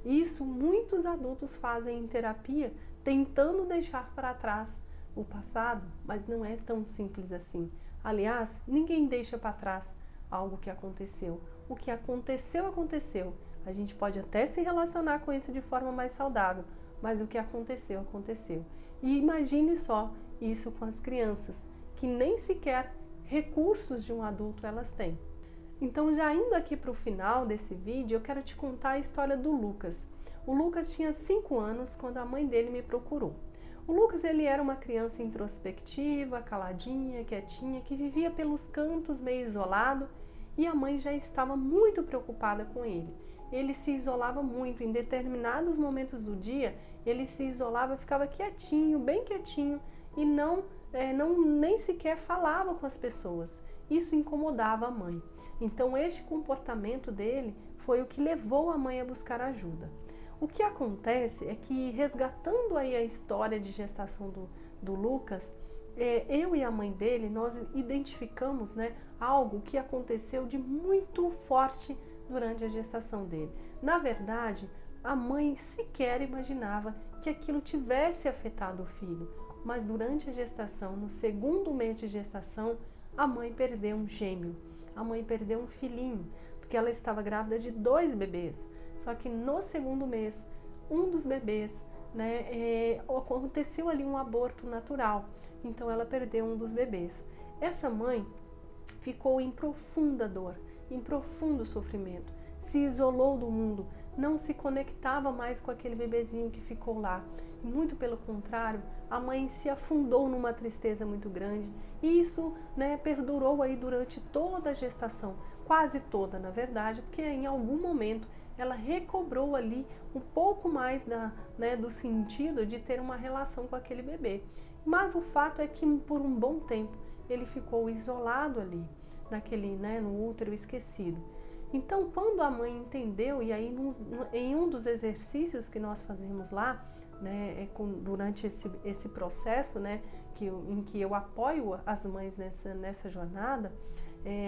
Isso muitos adultos fazem em terapia, tentando deixar para trás o passado, mas não é tão simples assim. Aliás, ninguém deixa para trás algo que aconteceu. O que aconteceu, aconteceu. A gente pode até se relacionar com isso de forma mais saudável, mas o que aconteceu, aconteceu. E imagine só isso com as crianças, que nem sequer recursos de um adulto elas têm. Então, já indo aqui para o final desse vídeo, eu quero te contar a história do Lucas. O Lucas tinha 5 anos quando a mãe dele me procurou. O Lucas, ele era uma criança introspectiva, caladinha, quietinha, que vivia pelos cantos, meio isolado, e a mãe já estava muito preocupada com ele. Ele se isolava muito, em determinados momentos do dia, ele se isolava, ficava quietinho, bem quietinho, e nem sequer falava com as pessoas. Isso incomodava a mãe. Então, este comportamento dele foi o que levou a mãe a buscar ajuda. O que acontece é que, resgatando aí a história de gestação do Lucas, eu e a mãe dele, nós identificamos, né, algo que aconteceu de muito forte durante a gestação dele. Na verdade, a mãe sequer imaginava que aquilo tivesse afetado o filho, mas durante a gestação, no 2º mês de gestação, a mãe perdeu um gêmeo, a mãe perdeu um filhinho, porque ela estava grávida de 2 bebês. Só que no 2º mês, um dos bebês, né, aconteceu ali um aborto natural. Então ela perdeu um dos bebês. Essa mãe ficou em profunda dor, em profundo sofrimento. Se isolou do mundo, não se conectava mais com aquele bebezinho que ficou lá. Muito pelo contrário, a mãe se afundou numa tristeza muito grande. E isso, né, perdurou aí durante toda a gestação, quase toda, na verdade, porque em algum momento ela recobrou ali um pouco mais do sentido de ter uma relação com aquele bebê. Mas o fato é que por um bom tempo ele ficou isolado ali, no útero esquecido. Então, quando a mãe entendeu, e aí em um dos exercícios que nós fazemos lá, né, durante esse processo, né, em que eu apoio as mães nessa jornada,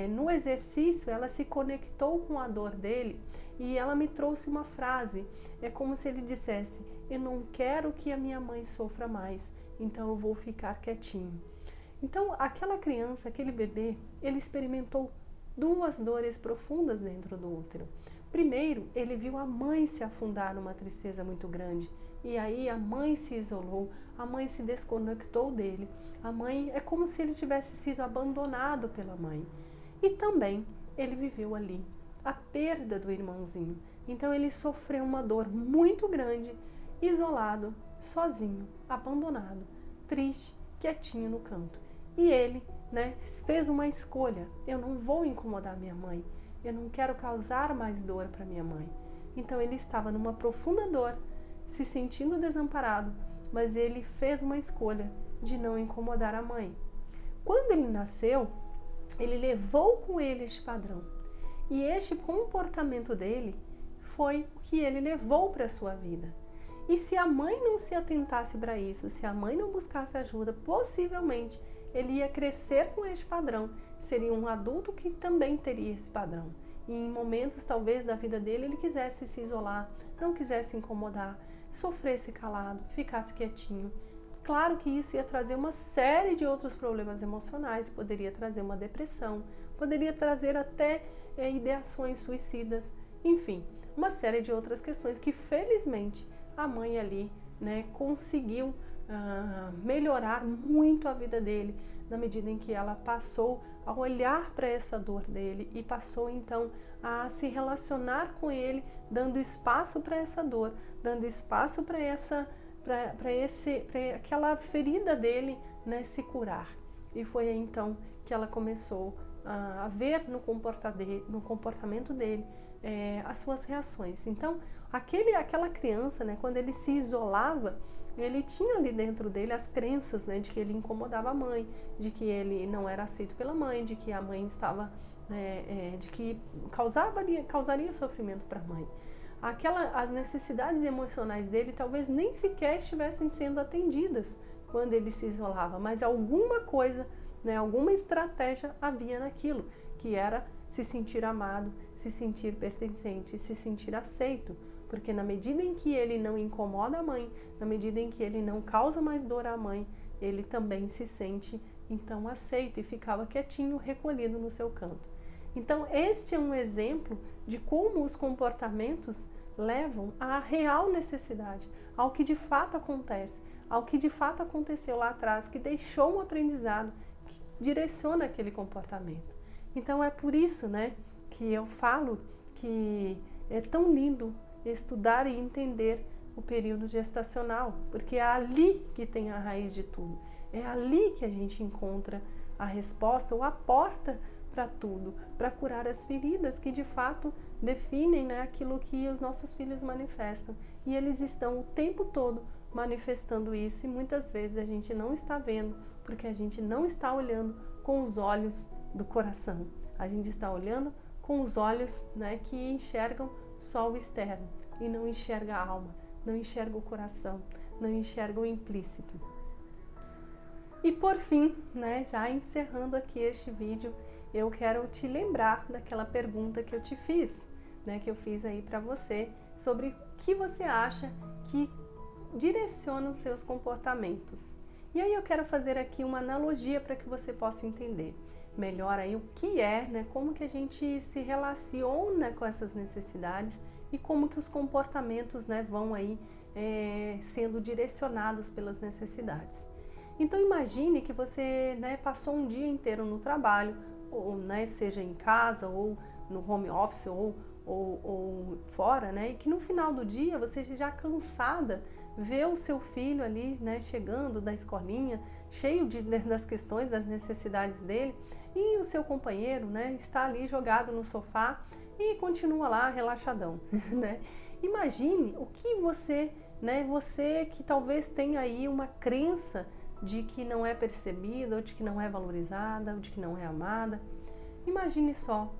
no exercício ela se conectou com a dor dele e ela me trouxe uma frase. É como se ele dissesse: eu não quero que a minha mãe sofra mais, então eu vou ficar quietinho. Então, aquela criança, aquele bebê, ele experimentou duas dores profundas dentro do útero. Primeiro, ele viu a mãe se afundar numa tristeza muito grande. E aí a mãe se isolou, a mãe se desconectou dele. A mãe é como se ele tivesse sido abandonado pela mãe. E também ele viveu ali a perda do irmãozinho. Então ele sofreu uma dor muito grande, isolado, sozinho, abandonado, triste, quietinho no canto. E ele, né, fez uma escolha: eu não vou incomodar minha mãe, eu não quero causar mais dor para minha mãe. Então ele estava numa profunda dor, se sentindo desamparado, mas ele fez uma escolha de não incomodar a mãe. Quando ele nasceu, ele levou com ele este padrão. E este comportamento dele foi o que ele levou para a sua vida. E se a mãe não se atentasse para isso, se a mãe não buscasse ajuda, possivelmente ele ia crescer com este padrão. Seria um adulto que também teria esse padrão. E em momentos talvez da vida dele ele quisesse se isolar, não quisesse incomodar, sofresse calado, ficasse quietinho. Claro que isso ia trazer uma série de outros problemas emocionais, poderia trazer uma depressão, poderia trazer até ideações suicidas, enfim, uma série de outras questões que felizmente a mãe ali, né, conseguiu melhorar muito a vida dele, na medida em que ela passou a olhar para essa dor dele e passou então a se relacionar com ele, dando espaço para essa dor, dando espaço para aquela ferida dele, né, se curar. E foi aí então que ela começou a ver no comportamento dele as suas reações. Então, aquela criança, né, quando ele se isolava, ele tinha ali dentro dele as crenças, né, de que ele incomodava a mãe, de que ele não era aceito pela mãe, de que a mãe estava, de que causaria sofrimento para a mãe. As necessidades emocionais dele talvez nem sequer estivessem sendo atendidas quando ele se isolava, mas alguma coisa, né, alguma estratégia havia naquilo, que era se sentir amado, se sentir pertencente, se sentir aceito. Porque na medida em que ele não incomoda a mãe, na medida em que ele não causa mais dor à mãe, ele também se sente então aceito e ficava quietinho, recolhido no seu canto. Então este é um exemplo de como os comportamentos levam à real necessidade, ao que de fato acontece, ao que de fato aconteceu lá atrás, que deixou um aprendizado, que direciona aquele comportamento. Então é por isso, né, que eu falo que é tão lindo estudar e entender o período gestacional, porque é ali que tem a raiz de tudo. É ali que a gente encontra a resposta ou a porta para tudo, para curar as feridas que de fato definem, né, aquilo que os nossos filhos manifestam. E eles estão o tempo todo manifestando isso e muitas vezes a gente não está vendo, porque a gente não está olhando com os olhos do coração. A gente está olhando com os olhos, né, que enxergam só o externo e não enxerga a alma, não enxerga o coração, não enxerga o implícito. E por fim, né, já encerrando aqui este vídeo, eu quero te lembrar daquela pergunta que eu te fiz, né, que eu fiz aí para você, sobre o que você acha que direciona os seus comportamentos. E aí eu quero fazer aqui uma analogia para que você possa entender melhor aí o que é, né, como que a gente se relaciona com essas necessidades e como que os comportamentos, né, vão aí sendo direcionados pelas necessidades. Então imagine que você, né, passou um dia inteiro no trabalho, ou, né, seja em casa ou no home office ou fora, né, e que no final do dia você já cansada vê o seu filho ali, né, chegando da escolinha, cheio das questões, das necessidades dele, e o seu companheiro, né, está ali jogado no sofá e continua lá relaxadão, né? Imagine o que você, né, você que talvez tenha aí uma crença de que não é percebida, ou de que não é valorizada, ou de que não é amada. Imagine só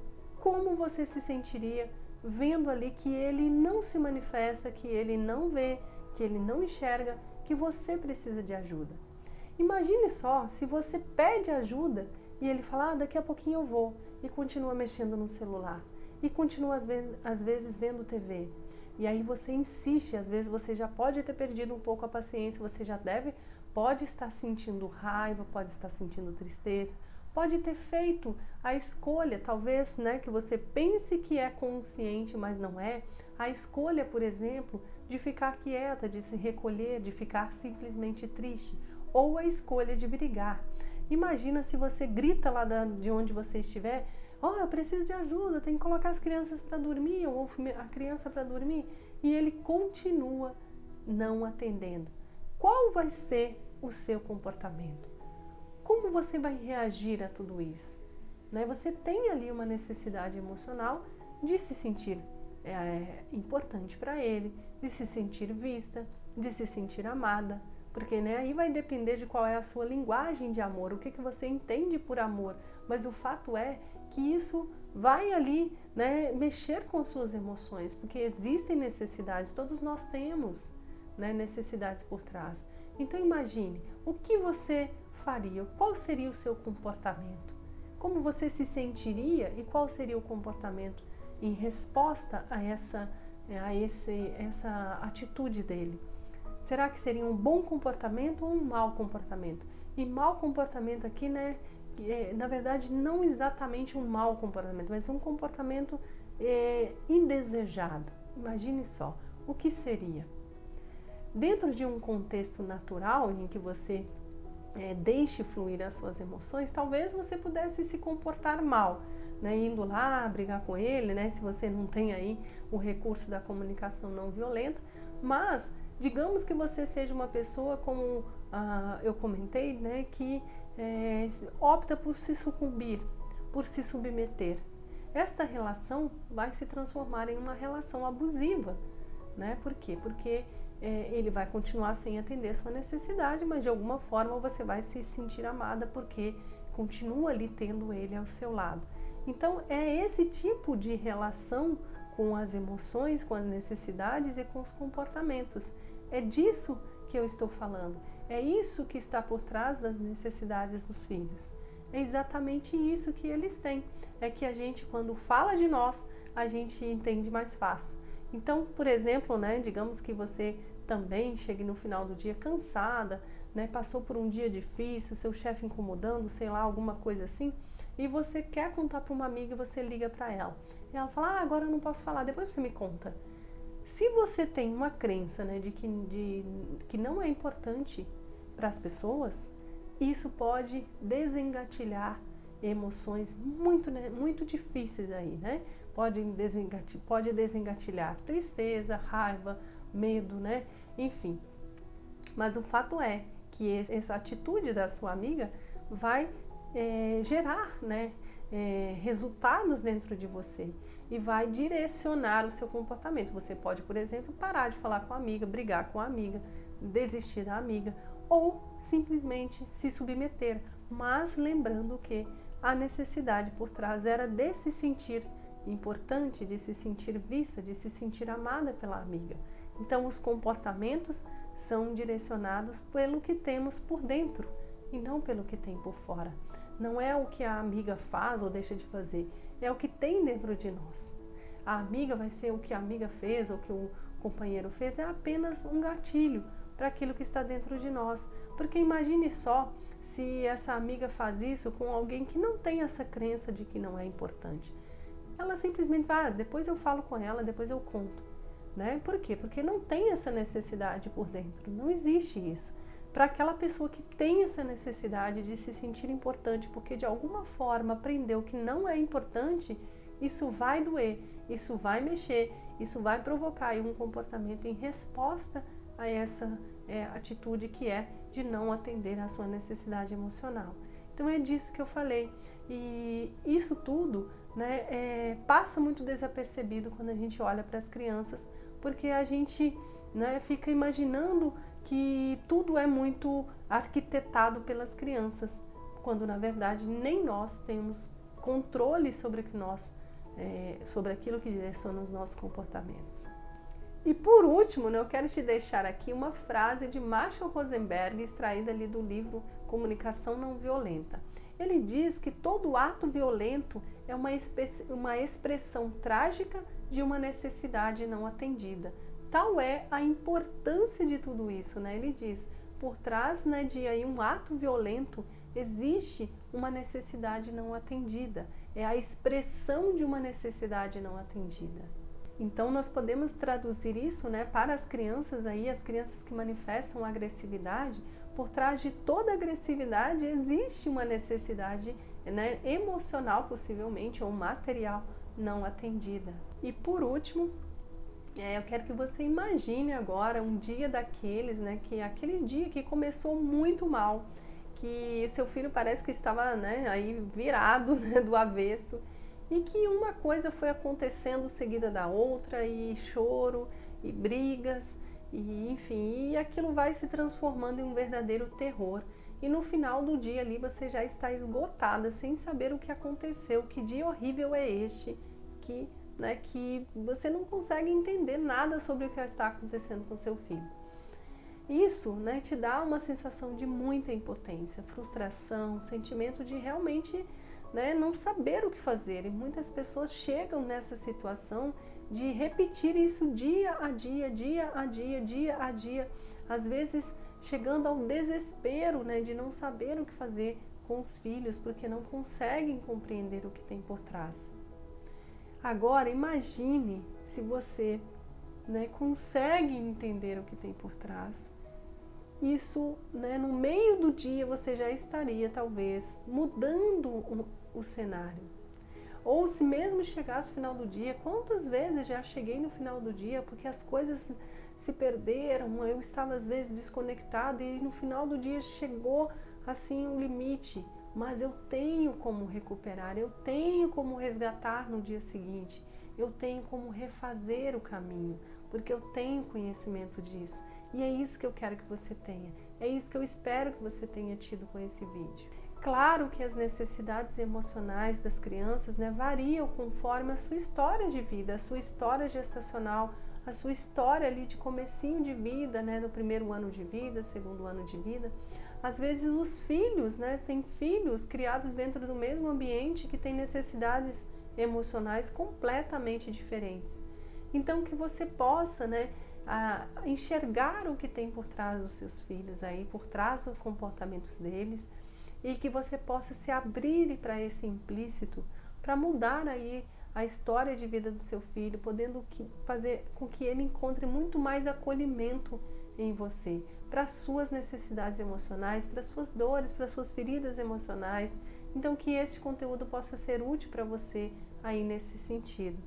como você se sentiria vendo ali que ele não se manifesta, que ele não vê, que ele não enxerga, que você precisa de ajuda? Imagine só se você pede ajuda e ele fala, daqui a pouquinho eu vou, e continua mexendo no celular, e continua às vezes vendo TV. E aí você insiste, às vezes você já pode ter perdido um pouco a paciência, você já pode estar sentindo raiva, pode estar sentindo tristeza, pode ter feito a escolha, talvez, né, que você pense que é consciente, mas não é. A escolha, por exemplo, de ficar quieta, de se recolher, de ficar simplesmente triste, ou a escolha de brigar. Imagina se você grita lá de onde você estiver, eu preciso de ajuda, eu tenho que colocar as crianças para dormir, ou a criança para dormir, e ele continua não atendendo. Qual vai ser o seu comportamento? Como você vai reagir a tudo isso? Né? Você tem ali uma necessidade emocional de se sentir importante para ele, de se sentir vista, de se sentir amada, porque aí vai depender de qual é a sua linguagem de amor, o que você entende por amor, mas o fato é que isso vai ali, né, mexer com suas emoções, porque existem necessidades, todos nós temos, né, necessidades por trás. Então imagine, o que você faria? Qual seria o seu comportamento? Como você se sentiria e qual seria o comportamento em resposta a essa atitude dele? Será que seria um bom comportamento ou um mau comportamento? E mau comportamento aqui, né, na verdade, não exatamente um mau comportamento, mas um comportamento indesejado. Imagine só, o que seria? Dentro de um contexto natural em que você deixe fluir as suas emoções, talvez você pudesse se comportar mal, né, indo lá brigar com ele, né, se você não tem aí o recurso da comunicação não violenta, mas digamos que você seja uma pessoa, como eu comentei, né, que opta por se sucumbir, por se submeter. Esta relação vai se transformar em uma relação abusiva, né? Por quê? Porque ele vai continuar sem atender sua necessidade, mas de alguma forma você vai se sentir amada porque continua ali tendo ele ao seu lado. Então é esse tipo de relação com as emoções, com as necessidades e com os comportamentos. É disso que eu estou falando. É isso que está por trás das necessidades dos filhos. É exatamente isso que eles têm. É que a gente, quando fala de nós, a gente entende mais fácil. Então, por exemplo, né, digamos que você também chegue no final do dia cansada, né, passou por um dia difícil, seu chefe incomodando, sei lá, alguma coisa assim, e você quer contar para uma amiga e você liga para ela. E ela fala, agora eu não posso falar, depois você me conta. Se você tem uma crença, né, de que não é importante para as pessoas, isso pode desengatilhar emoções muito, né, muito difíceis aí, né? Pode desengatilhar tristeza, raiva, medo, né? Enfim. Mas o fato é que essa atitude da sua amiga vai gerar, né, resultados dentro de você e vai direcionar o seu comportamento. Você pode, por exemplo, parar de falar com a amiga, brigar com a amiga, desistir da amiga ou simplesmente se submeter, mas lembrando que a necessidade por trás era de se sentir importante, de se sentir vista, de se sentir amada pela amiga. Então os comportamentos são direcionados pelo que temos por dentro e não pelo que tem por fora. Não é o que a amiga faz ou deixa de fazer, é o que tem dentro de nós. A amiga vai ser o que a amiga fez ou o que o companheiro fez, é apenas um gatilho para aquilo que está dentro de nós. Porque imagine só se essa amiga faz isso com alguém que não tem essa crença de que não é importante. Ela simplesmente vai, depois eu falo com ela, depois eu conto. Né? Por quê? Porque não tem essa necessidade por dentro, não existe isso. Para aquela pessoa que tem essa necessidade de se sentir importante, porque de alguma forma aprendeu que não é importante, isso vai doer, isso vai mexer, isso vai provocar aí um comportamento em resposta a essa atitude que é de não atender à sua necessidade emocional. Então é disso que eu falei. E isso tudo, né, passa muito desapercebido quando a gente olha para as crianças, porque a gente, né, fica imaginando que tudo é muito arquitetado pelas crianças, quando na verdade nem nós temos controle sobre o que nós sobre aquilo que direciona os nossos comportamentos. E por último, né, eu quero te deixar aqui uma frase de Marshall Rosenberg, extraída ali do livro Comunicação Não Violenta. Ele diz que todo ato violento é uma expressão trágica de uma necessidade não atendida. Tal é a importância de tudo isso, né? Ele diz, por trás, né, de aí um ato violento existe uma necessidade não atendida. É a expressão de uma necessidade não atendida. Então nós podemos traduzir isso, né, para as crianças aí, as crianças que manifestam agressividade. Por trás de toda agressividade existe uma necessidade, né, emocional possivelmente ou material não atendida. E por último, eu quero que você imagine agora um dia daqueles, né, que aquele dia que começou muito mal, que seu filho parece que estava, né, aí virado, né, do avesso, e que uma coisa foi acontecendo seguida da outra, e choro, e brigas, e enfim, e aquilo vai se transformando em um verdadeiro terror. E no final do dia ali você já está esgotada, sem saber o que aconteceu, que dia horrível é este, que você não consegue entender nada sobre o que está acontecendo com seu filho. Isso, né, te dá uma sensação de muita impotência, frustração, sentimento de realmente, né, não saber o que fazer. E muitas pessoas chegam nessa situação de repetir isso dia a dia, dia a dia, dia a dia, às vezes chegando ao desespero, né, de não saber o que fazer com os filhos, porque não conseguem compreender o que tem por trás. Agora, imagine se você, né, consegue entender o que tem por trás. Isso, né, no meio do dia você já estaria, talvez, mudando o cenário. Ou se mesmo chegasse no final do dia, quantas vezes já cheguei no final do dia porque as coisas se perderam, eu estava às vezes desconectada e no final do dia chegou assim um limite. Mas eu tenho como recuperar, eu tenho como resgatar no dia seguinte, eu tenho como refazer o caminho, porque eu tenho conhecimento disso. E é isso que eu quero que você tenha, é isso que eu espero que você tenha tido com esse vídeo. Claro que as necessidades emocionais das crianças, né, variam conforme a sua história de vida, a sua história gestacional, a sua história ali de comecinho de vida, né, no primeiro ano de vida, segundo ano de vida. Às vezes os filhos, né, tem filhos criados dentro do mesmo ambiente que têm necessidades emocionais completamente diferentes. Então que você possa, né, enxergar o que tem por trás dos seus filhos aí, por trás dos comportamentos deles, e que você possa se abrir para esse implícito, para mudar aí a história de vida do seu filho, podendo fazer com que ele encontre muito mais acolhimento em você, para as suas necessidades emocionais, para as suas dores, para as suas feridas emocionais. Então que este conteúdo possa ser útil para você aí nesse sentido.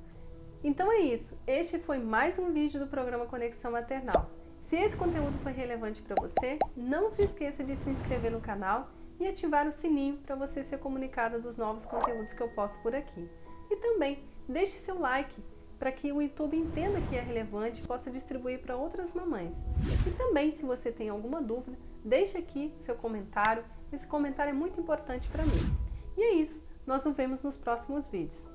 Então é isso, este foi mais um vídeo do programa Conexão Maternal. Se esse conteúdo foi relevante para você, não se esqueça de se inscrever no canal e ativar o sininho para você ser comunicado dos novos conteúdos que eu posto por aqui. E também deixe seu like para que o YouTube entenda que é relevante e possa distribuir para outras mamães. E também, se você tem alguma dúvida, deixe aqui seu comentário. Esse comentário é muito importante para mim. E é isso, nós nos vemos nos próximos vídeos.